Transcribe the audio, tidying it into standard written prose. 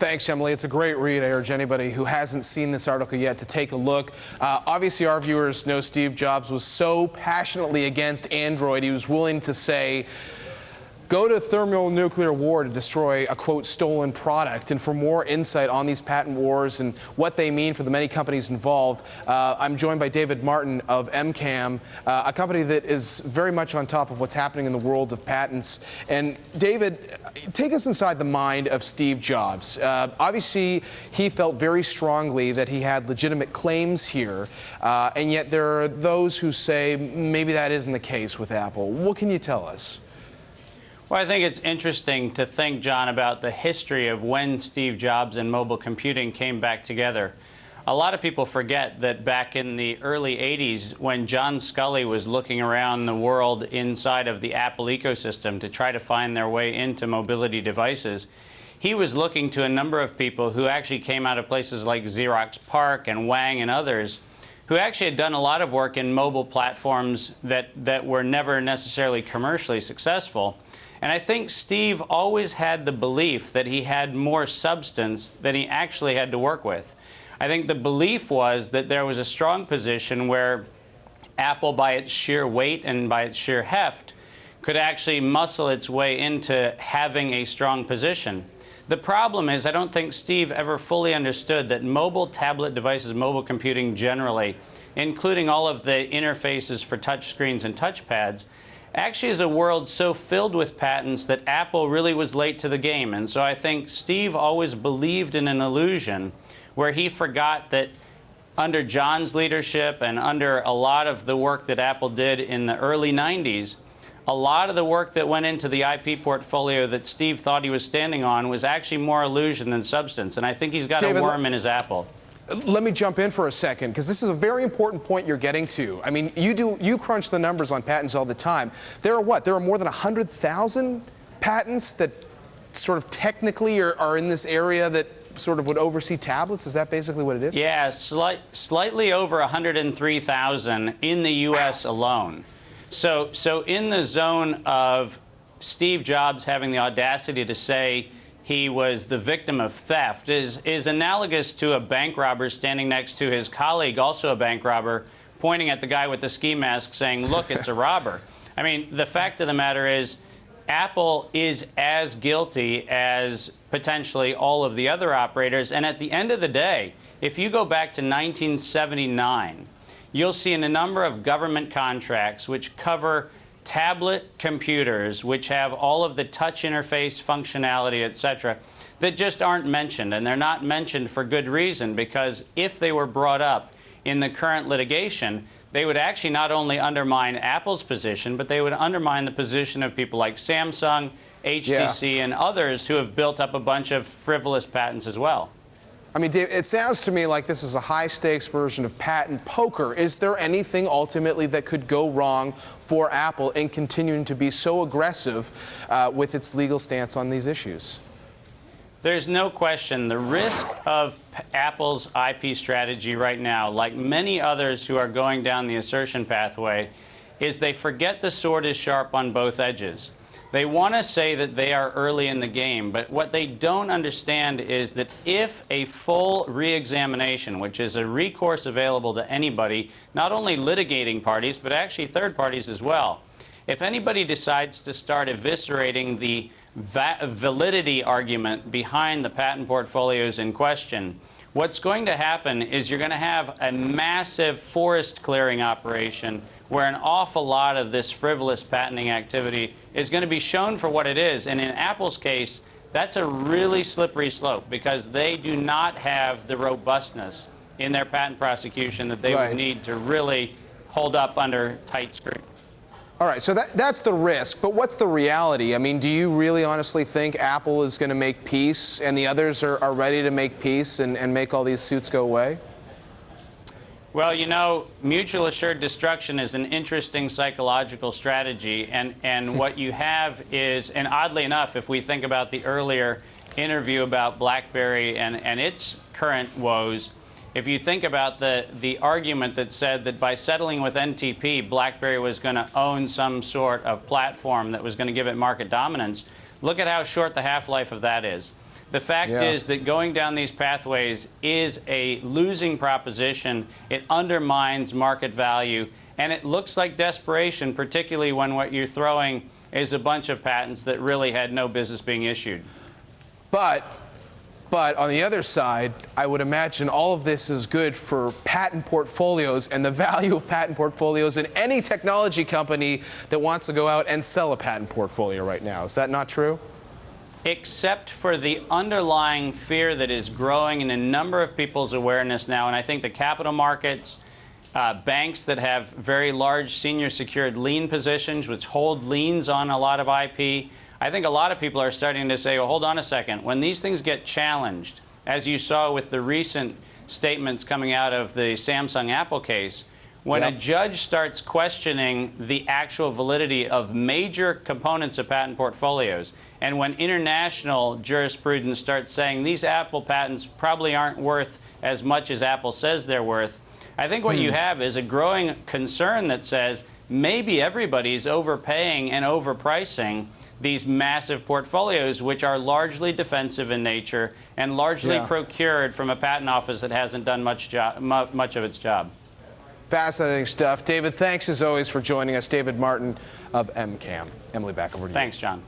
Thanks, Emily. It's a great read. I urge anybody who hasn't seen this article yet to take a look. Obviously, our viewers know Steve Jobs was so passionately against Android, he was willing to say, go to thermonuclear war to destroy a, quote, stolen product. And for more insight on these patent wars and what they mean for the many companies involved, I'm joined by David Martin of MCAM, a company that is very much on top of what's happening in the world of patents. And David, take us inside the mind of Steve Jobs. Obviously, he felt very strongly that he had legitimate claims here, and yet there are those who say maybe that isn't the case with Apple. What can you tell us? Well, I think it's interesting to think, John, about the history of when Steve Jobs and mobile computing came back together. A lot of people forget that back in the early 80s, when John Sculley was looking around the world inside of the Apple ecosystem to try to find their way into mobility devices, he was looking to a number of people who actually came out of places like Xerox PARC and Wang and others, who actually had done a lot of work in mobile platforms that were never necessarily commercially successful. And I think Steve always had the belief that he had more substance than he actually had to work with. I think the belief was that there was a strong position where Apple, by its sheer weight and by its sheer heft, could actually muscle its way into having a strong position. The problem is, I don't think Steve ever fully understood that mobile tablet devices, mobile computing generally, including all of the interfaces for touch screens and touchpads, actually is a world so filled with patents that Apple really was late to the game. And so I think Steve always believed in an illusion where he forgot that under John's leadership and under a lot of the work that Apple did in the early 90s, a lot of the work that went into the IP portfolio that Steve thought he was standing on was actually more illusion than substance. And I think he's got a worm in his apple. Let me jump in for a second, because this is a very important point you're getting to. I mean, you crunch the numbers on patents all the time. There are what? There are more than 100,000 patents that sort of technically are in this area that sort of would oversee tablets? Is that basically what it is? Yeah, slightly over 103,000 in the U.S. alone. So in the zone of Steve Jobs having the audacity to say he was the victim of theft is analogous to a bank robber standing next to his colleague, also a bank robber, pointing at the guy with the ski mask saying, look, it's a robber. I mean, the fact of the matter is Apple is as guilty as potentially all of the other operators. And at the end of the day, if you go back to 1979, you'll see in a number of government contracts which cover tablet computers, which have all of the touch interface functionality, etc., that just aren't mentioned. And they're not mentioned for good reason, because if they were brought up in the current litigation, they would actually not only undermine Apple's position, but they would undermine the position of people like Samsung, HTC, and others who have built up a bunch of frivolous patents as well. I mean, Dave, it sounds to me like this is a high-stakes version of patent poker. Is there anything ultimately that could go wrong for Apple in continuing to be so aggressive with its legal stance on these issues? There's no question. The risk of Apple's IP strategy right now, like many others who are going down the assertion pathway, is they forget the sword is sharp on both edges. They want to say that they are early in the game, but what they don't understand is that if a full re-examination, which is a recourse available to anybody, not only litigating parties, but actually third parties as well, if anybody decides to start eviscerating the validity argument behind the patent portfolios in question, what's going to happen is you're going to have a massive forest clearing operation where an awful lot of this frivolous patenting activity is going to be shown for what it is. And in Apple's case, that's a really slippery slope, because they do not have the robustness in their patent prosecution that they would need to really hold up under tight scrutiny. All right, so that's the risk, but what's the reality? I mean, do you really honestly think Apple is going to make peace and the others are ready to make peace and make all these suits go away? Well, you know, mutual assured destruction is an interesting psychological strategy, and what you have is, and oddly enough, if we think about the earlier interview about BlackBerry and its current woes, if you think about the argument that said that by settling with NTP, BlackBerry was going to own some sort of platform that was going to give it market dominance, look at how short the half-life of that is. The fact is that going down these pathways is a losing proposition. It undermines market value, and it looks like desperation, particularly when what you're throwing is a bunch of patents that really had no business being issued. But on the other side, I would imagine all of this is good for patent portfolios and the value of patent portfolios in any technology company that wants to go out and sell a patent portfolio right now. Is that not true? Except for the underlying fear that is growing in a number of people's awareness now. And I think the capital markets, banks that have very large senior secured lien positions, which hold liens on a lot of IP, I think a lot of people are starting to say, well, hold on a second. When these things get challenged, as you saw with the recent statements coming out of the Samsung-Apple case, when a judge starts questioning the actual validity of major components of patent portfolios, and when international jurisprudence starts saying these Apple patents probably aren't worth as much as Apple says they're worth, I think what you have is a growing concern that says maybe everybody's overpaying and overpricing these massive portfolios, which are largely defensive in nature and largely procured from a patent office that hasn't done much of its job. Fascinating stuff. David, thanks as always for joining us. David Martin of MCAM. Emily, back over to you. Thanks, John.